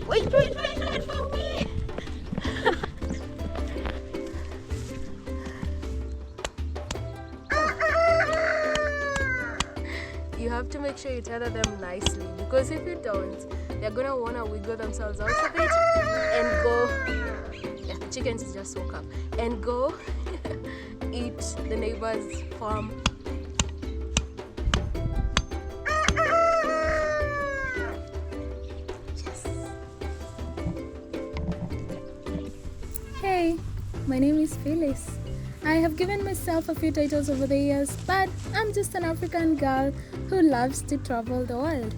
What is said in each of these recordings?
Wait for me. You have to make sure you tether them nicely, because if you don't, they're gonna wanna wiggle themselves out of it and go. Yeah, the chickens just woke up and go eat the neighbor's farm. Yes. Hey, my name is Phyllis. I have given myself a few titles over the years, but I'm just an African girl who loves to travel the world.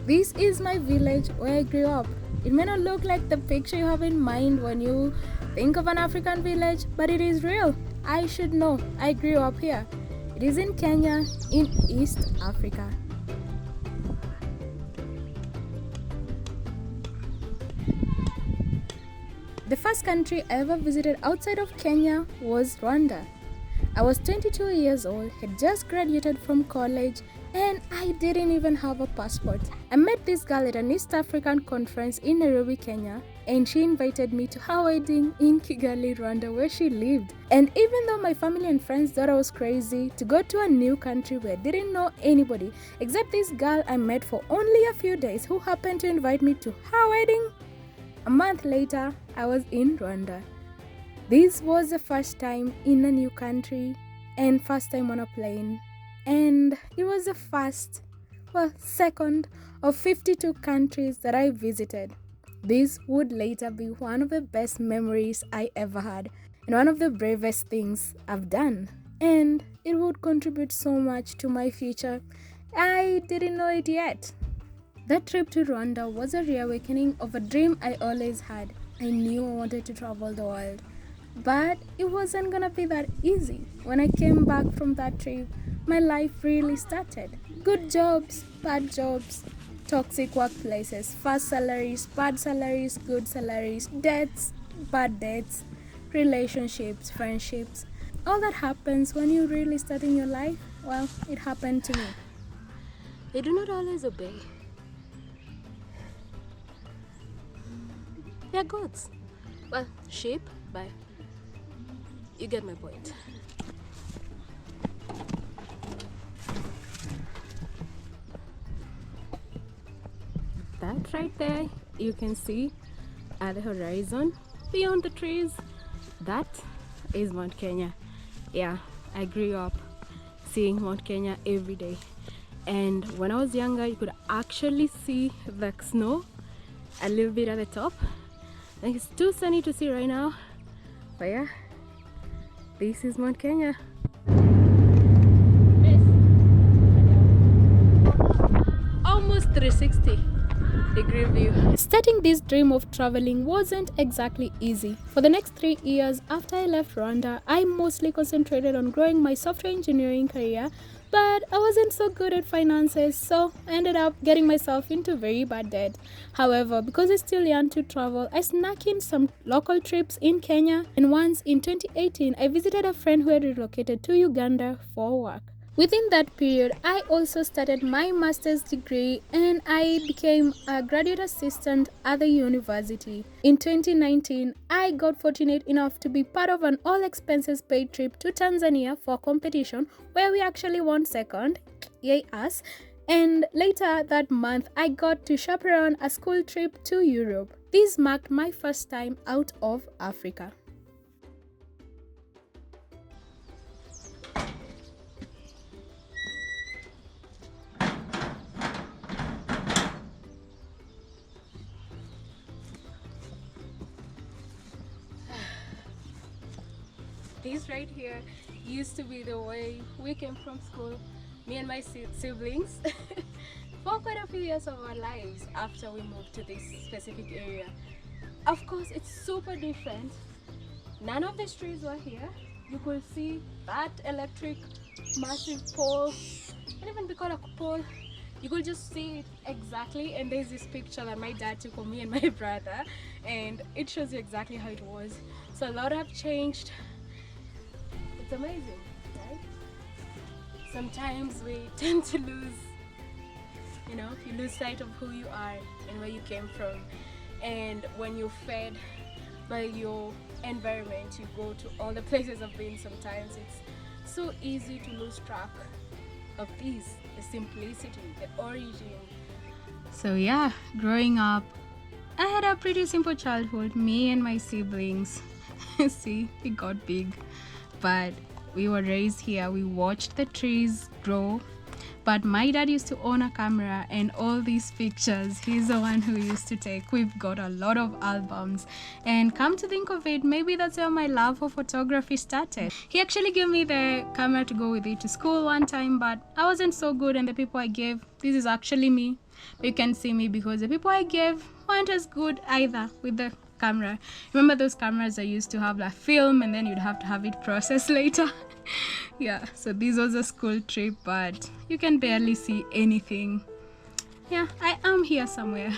This is my village where I grew up. It may not look like the picture you have in mind when you think of an African village, but it is real. I should know. I grew up here. It is in Kenya, in East Africa. The first country I ever visited outside of Kenya was Rwanda. I was 22 years old, had just graduated from college, and I didn't even have a passport. I met this girl at an East African conference in Nairobi, Kenya, and she invited me to her wedding in Kigali, Rwanda, where she lived. And even though my family and friends thought I was crazy to go to a new country where I didn't know anybody except this girl I met for only a few days who happened to invite me to her wedding, a month later, I was in Rwanda. This was the first time in a new country and first time on a plane. And it was the second of 52 countries that I visited. This would later be one of the best memories I ever had and one of the bravest things I've done. And it would contribute so much to my future. I didn't know it yet. That trip to Rwanda was a reawakening of a dream I always had. I knew I wanted to travel the world, but it wasn't gonna be that easy. When I came back from that trip, my life really started. Good jobs, bad jobs, toxic workplaces, fast salaries, bad salaries, good salaries, debts, bad debts, relationships, friendships. All that happens when you really start in your life. Well, it happened to me. They do not always obey. They're goats. Well, sheep, but you get my point. That right there, you can see at the horizon, beyond the trees, that is Mount Kenya. Yeah, I grew up seeing Mount Kenya every day. And when I was younger, you could actually see the snow a little bit at the top. I think it's too sunny to see right now, but yeah, this is Mount Kenya. Almost 360-degree view. Starting this dream of traveling wasn't exactly easy. For the next 3 years after I left Rwanda, I mostly concentrated on growing my software engineering career, but I wasn't so good at finances, so I ended up getting myself into very bad debt. However, because I still yearned to travel, I snuck in some local trips in Kenya, and once in 2018, I visited a friend who had relocated to Uganda for work. Within that period, I also started my master's degree and I became a graduate assistant at the university. In 2019, I got fortunate enough to be part of an all-expenses paid trip to Tanzania for competition where we actually won second, yay us. And later that month, I got to chaperone a school trip to Europe. This marked my first time out of Africa. This right here used to be the way we came from school, me and my siblings, for quite a few years of our lives after we moved to this specific area. Of course, it's super different. None of the trees were here. You could see that electric massive pole, and even because a pole, you could just see it exactly. And there's this picture that my dad took of me and my brother, and it shows you exactly how it was. So a lot have changed. It's amazing, right? Sometimes we tend to lose, you lose sight of who you are and where you came from. And when you're fed by your environment, you go to all the places I've been. Sometimes it's so easy to lose track of the simplicity, the origin. So yeah, growing up, I had a pretty simple childhood. Me and my siblings, see, we got big, but we were raised here. We watched the trees grow. But my dad used to own a camera, and all these pictures, he's the one who used to take. We've got a lot of albums. And come to think of it, maybe that's where my love for photography started. He actually gave me the camera to go with it to school one time, but I wasn't so good, and the people I gave, this is actually me. You can see me because the people I gave weren't as good either with the camera. Remember those cameras I used to have like film, and then you'd have to have it processed later? Yeah, so this was a school trip, but you can barely see anything. Yeah, I am here somewhere.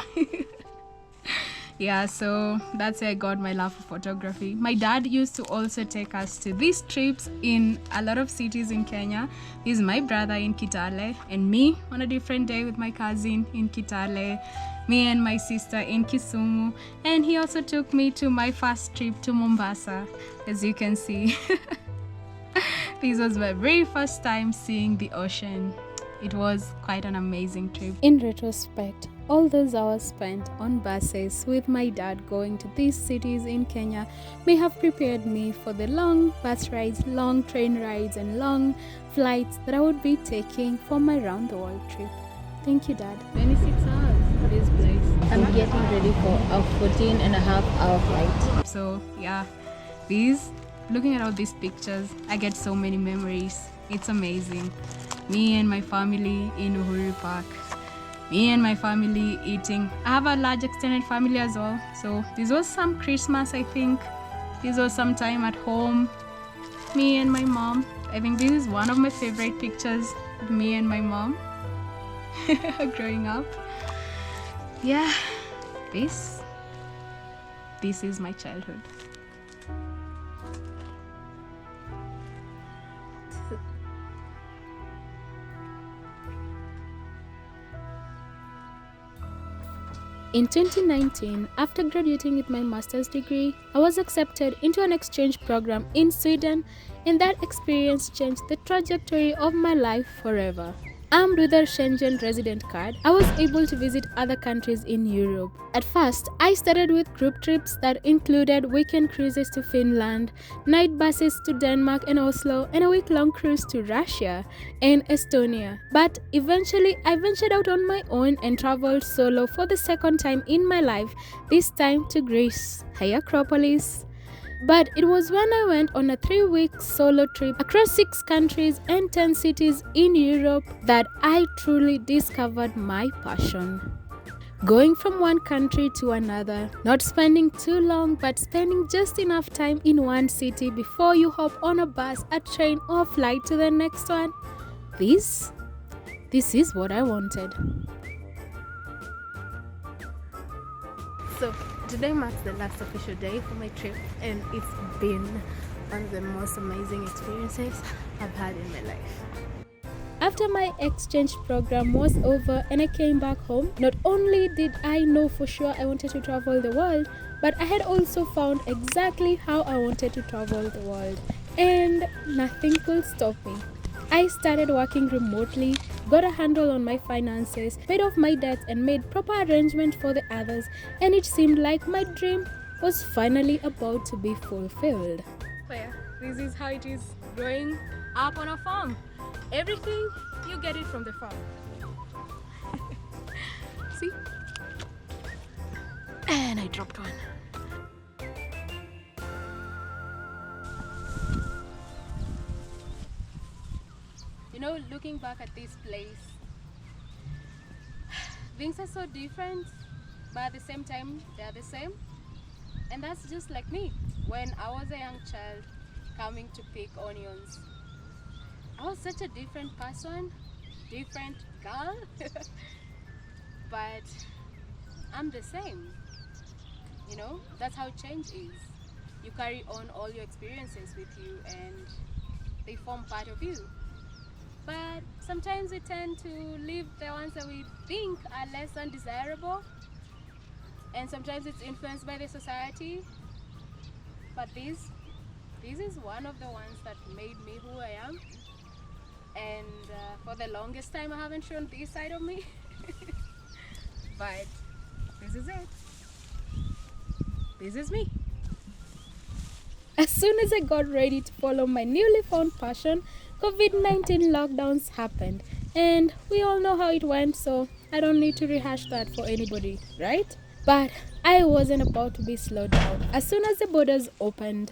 Yeah, so that's where I got my love for photography. My dad used to also take us to these trips in a lot of cities in Kenya. This is my brother in Kitale, and me on a different day with my cousin in Kitale, me and my sister in Kisumu, and he also took me to my first trip to Mombasa, as you can see. This was my very first time seeing the ocean. It was quite an amazing trip. In retrospect, all those hours spent on buses with my dad going to these cities in Kenya may have prepared me for the long bus rides, long train rides, and long flights that I would be taking for my round the world trip. Thank you, Dad. 26 hours for this place. I'm getting ready for a 14.5-hour flight. So yeah, looking at all these pictures, I get so many memories. It's amazing. Me and my family in Uhuru Park. Me and my family eating. I have a large extended family as well. So this was some Christmas, I think. This was some time at home. Me and my mom. I think this is one of my favorite pictures of me and my mom growing up. Yeah, this is my childhood. In 2019, after graduating with my master's degree, I was accepted into an exchange program in Sweden, and that experience changed the trajectory of my life forever. Armed with a Schengen resident card, I was able to visit other countries in Europe. At first, I started with group trips that included weekend cruises to Finland, night buses to Denmark and Oslo, and a week-long cruise to Russia and Estonia. But eventually, I ventured out on my own and traveled solo for the second time in my life, this time to Greece, Acropolis. But it was when I went on a 3-week solo trip across 6 countries and 10 cities in Europe that I truly discovered my passion. Going from one country to another, not spending too long but spending just enough time in one city before you hop on a bus, a train or flight to the next one. This is what I wanted. So today marks the last official day for my trip, and it's been one of the most amazing experiences I've had in my life. After my exchange program was over and I came back home, not only did I know for sure I wanted to travel the world, but I had also found exactly how I wanted to travel the world, and nothing could stop me. I started working remotely, got a handle on my finances, paid off my debts and made proper arrangements for the others, and it seemed like my dream was finally about to be fulfilled. So yeah, this is how it is growing up on a farm. Everything, you get it from the farm. See? And I dropped one. You know, looking back at this place, things are so different, but at the same time, they are the same. And that's just like me. When I was a young child coming to pick onions, I was such a different person, different girl, but I'm the same. You know, that's how change is. You carry on all your experiences with you, and they form part of you. But sometimes we tend to leave the ones that we think are less undesirable, and sometimes it's influenced by the society. But this is one of the ones that made me who I am. And for the longest time, I haven't shown this side of me. But this is it. This is me. As soon as I got ready to follow my newly found passion, COVID-19 lockdowns happened. And we all know how it went, so I don't need to rehash that for anybody, right? But I wasn't about to be slowed down. As soon as the borders opened,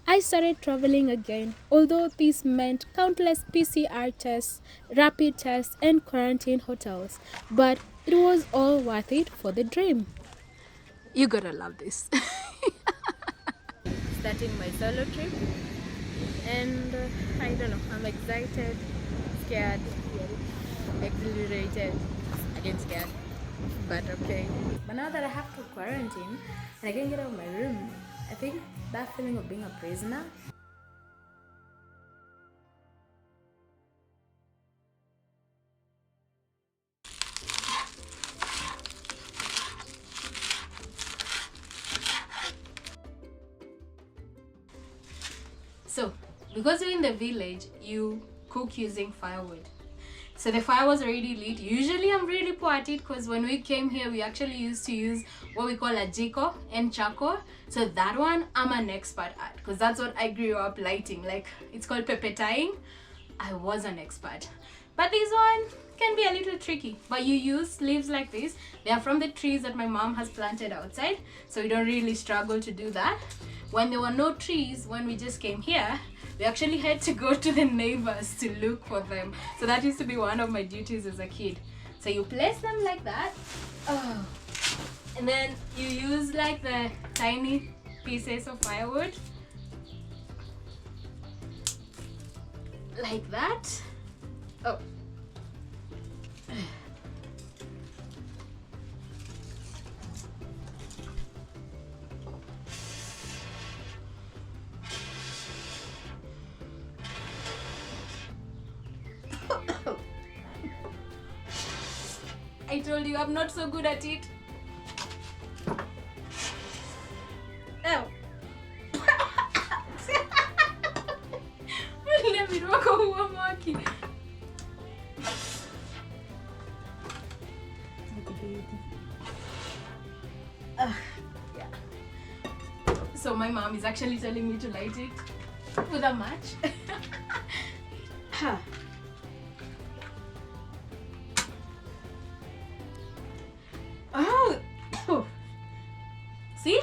I started traveling again, although this meant countless PCR tests, rapid tests, and quarantine hotels. But it was all worth it for the dream. You gotta love this. Starting my solo trip, and I don't know, I'm excited, scared, exhilarated, again scared, but okay. But now that I have to quarantine and I can't get out of my room, I think that feeling of being a prisoner. So, because you're in the village, you cook using firewood. So the fire was already lit. Usually I'm really poor at it because when we came here, we actually used to use what we call a jiko and charcoal. So that one I'm an expert at because that's what I grew up lighting. Like, it's called pepetying. I was an expert. But this one can be a little tricky. But you use leaves like this. They are from the trees that my mom has planted outside. So you don't really struggle to do that. When there were no trees, when we just came here, we actually had to go to the neighbors to look for them. So that used to be one of my duties as a kid. So you place them like that. Oh. And then you use like the tiny pieces of firewood. Like that. Oh. I told you I'm not so good at it. Oh. Let me walk over Maki. Yeah. So my mom is actually telling me to light it with a match. Oh, see?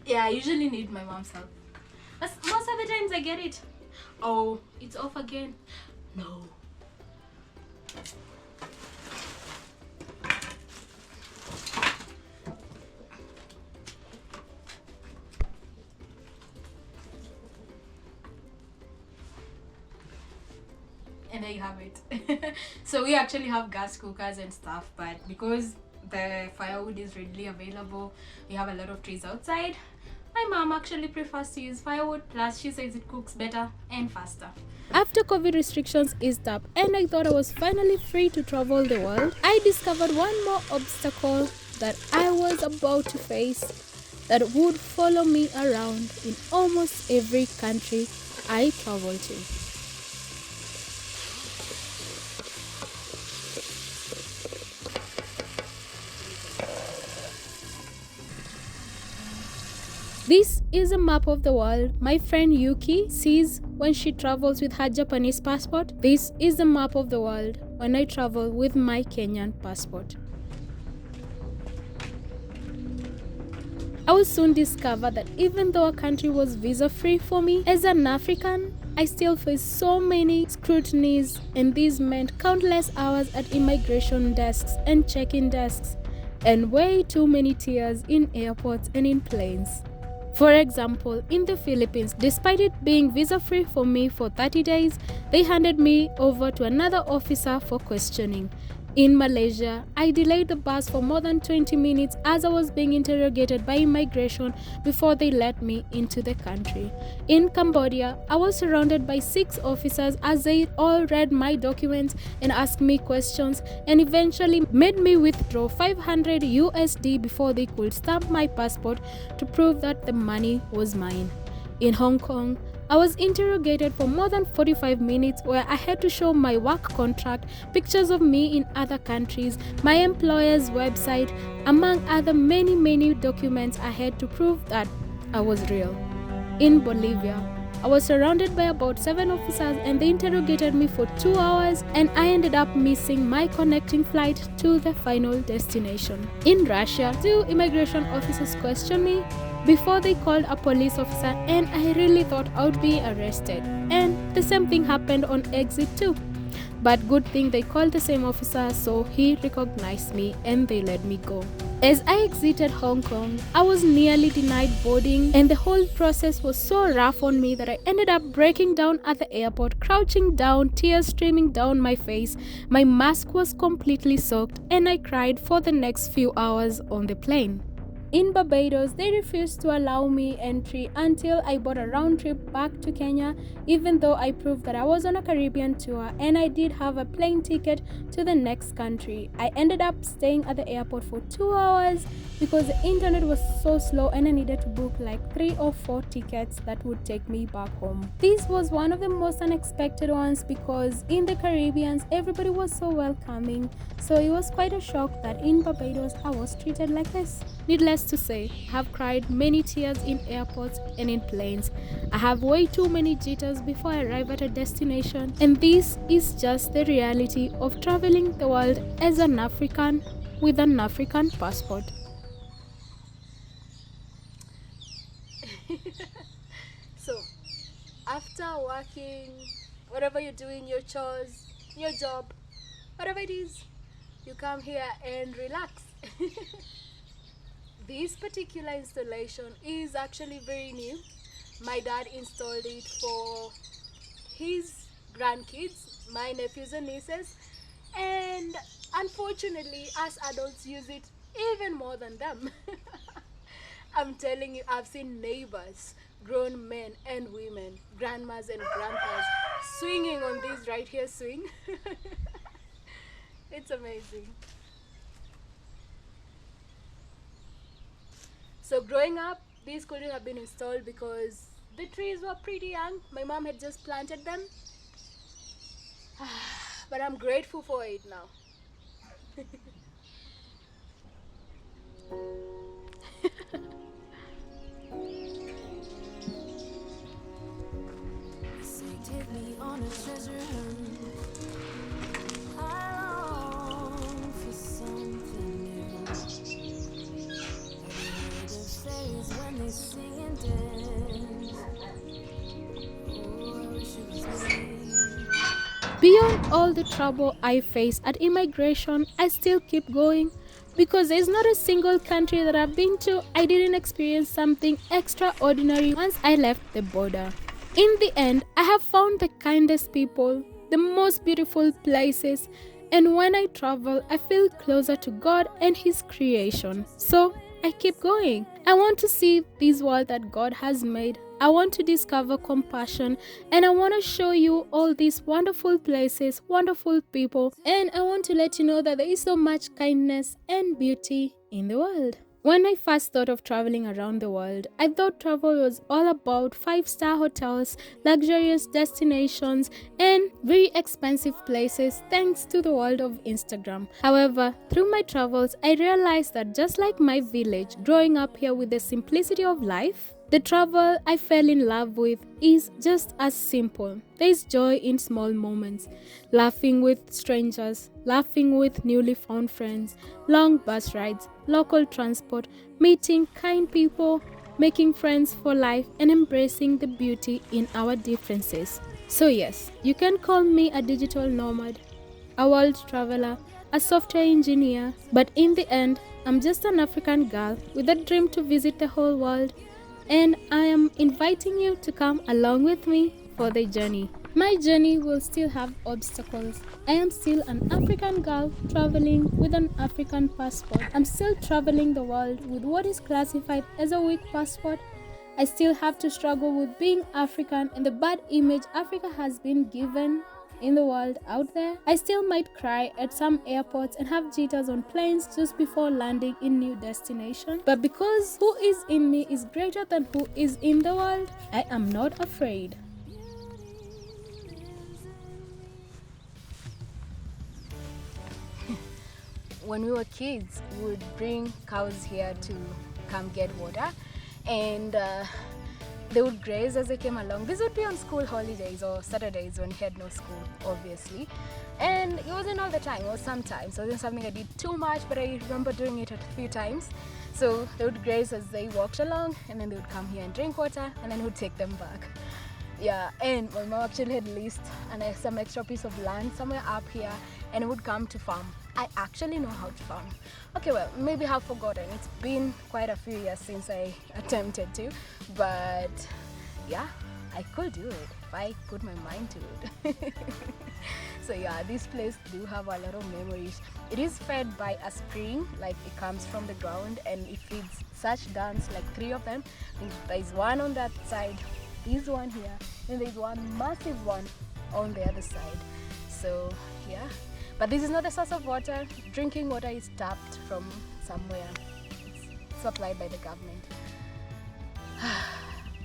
Yeah, I usually need my mom's help. But most of the times I get it. Oh, it's off again. No. And there you have it. So we actually have gas cookers and stuff, but because the firewood is readily available, we have a lot of trees outside. My mom actually prefers to use firewood, plus she says it cooks better and faster. After COVID restrictions eased up and I thought I was finally free to travel the world, I discovered one more obstacle that I was about to face that would follow me around in almost every country I travel to. This is a map of the world my friend Yuki sees when she travels with her Japanese passport. This is the map of the world when I travel with my Kenyan passport. I will soon discover that even though a country was visa-free for me, as an African, I still face so many scrutinies, and this meant countless hours at immigration desks and check-in desks, and way too many tears in airports and in planes. For example, in the Philippines, despite it being visa-free for me for 30 days, they handed me over to another officer for questioning. In Malaysia, I delayed the bus for more than 20 minutes as I was being interrogated by immigration before they let me into the country. In Cambodia, I was surrounded by 6 officers as they all read my documents and asked me questions and eventually made me withdraw 500 USD before they could stamp my passport to prove that the money was mine. In Hong Kong, I was interrogated for more than 45 minutes where I had to show my work contract, pictures of me in other countries, my employer's website, among other many documents I had to prove that I was real. In Bolivia, I was surrounded by about 7 officers and they interrogated me for 2 hours and I ended up missing my connecting flight to the final destination. In Russia, 2 immigration officers questioned me before they called a police officer and I really thought I would be arrested. And the same thing happened on exit too. But good thing they called the same officer, so he recognized me and they let me go. As I exited Hong Kong, I was nearly denied boarding and the whole process was so rough on me that I ended up breaking down at the airport, crouching down, tears streaming down my face. My mask was completely soaked and I cried for the next few hours on the plane. In Barbados, they refused to allow me entry until I bought a round trip back to Kenya, even though I proved that I was on a Caribbean tour and I did have a plane ticket to the next country. I ended up staying at the airport for 2 hours because the internet was so slow and I needed to book like 3 or 4 tickets that would take me back home. This was one of the most unexpected ones because in the Caribbean, everybody was so welcoming. So it was quite a shock that in Barbados, I was treated like this. Needless to say, I have cried many tears in airports and in planes. I have way too many jitters before I arrive at a destination, and this is just the reality of traveling the world as an African with an African passport. So, after working, whatever you're doing, your chores, your job, whatever it is, you come here and relax. This particular installation is actually very new. My dad installed it for his grandkids, my nephews and nieces, and unfortunately us adults use it even more than them. I'm telling you, I've seen neighbors, grown men and women, grandmas and grandpas swinging on this right here swing. It's amazing. So growing up, these couldn't have been installed because the trees were pretty young. My mom had just planted them. But I'm grateful for it now. Take me on a treasure hunt. I long for something new. Have you heard the phrase when they sing and dance? Oh, I wish it was me. Beyond all the trouble I faced at immigration, I still keep going because there's not a single country that I've been to I didn't experience something extraordinary once I left the border. In the end, I have found the kindest people, the most beautiful places, and when I travel, I feel closer to God and His creation. So I keep going. I want to see this world that God has made. I want to discover compassion, and I want to show you all these wonderful places, wonderful people, and I want to let you know that there is so much kindness and beauty in the world. When I first thought of traveling around the world, I thought travel was all about 5-star hotels, luxurious destinations, and very expensive places thanks to the world of Instagram. However, through my travels, I realized that just like my village, growing up here with the simplicity of life, the travel I fell in love with is just as simple. There is joy in small moments, laughing with strangers, laughing with newly found friends, long bus rides, local transport, meeting kind people, making friends for life, and embracing the beauty in our differences. So yes, you can call me a digital nomad, a world traveler, a software engineer, but in the end, I'm just an African girl with a dream to visit the whole world. And I am inviting you to come along with me for the journey. My journey will still have obstacles. I am still an African girl traveling with an African passport. I'm still traveling the world with what is classified as a weak passport. I still have to struggle with being African and the bad image Africa has been given in the world out there. I still might cry at some airports and have jitters on planes just before landing in new destinations. But because who is in me is greater than who is in the world, I am not afraid. When we were kids, we would bring cows here to come get water, and they would graze as they came along. This would be on school holidays or Saturdays when we had no school, obviously. And it wasn't all the time, it was sometimes. So it wasn't something I did too much, but I remember doing it a few times. So they would graze as they walked along, and then they would come here and drink water, and then we would take them back. Yeah, and my mom actually had leased some extra piece of land somewhere up here, and would come to farm. I actually know how to farm. Okay, well, maybe I've forgotten. It's been quite a few years since I attempted to, but yeah, I could do it if I put my mind to it. So yeah, this place do have a lot of memories. It is fed by a spring, like it comes from the ground, and it feeds such dams, like 3 of them. There's one on that side, there's one here, and there's one massive one on the other side. So yeah, but this is not the source of water. Drinking water is tapped from somewhere. It's supplied by the government.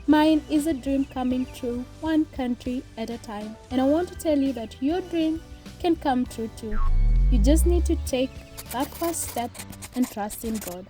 Mine is a dream coming true, one country at a time. And I want to tell you that your dream can come true too. You just need to take that first step and trust in God.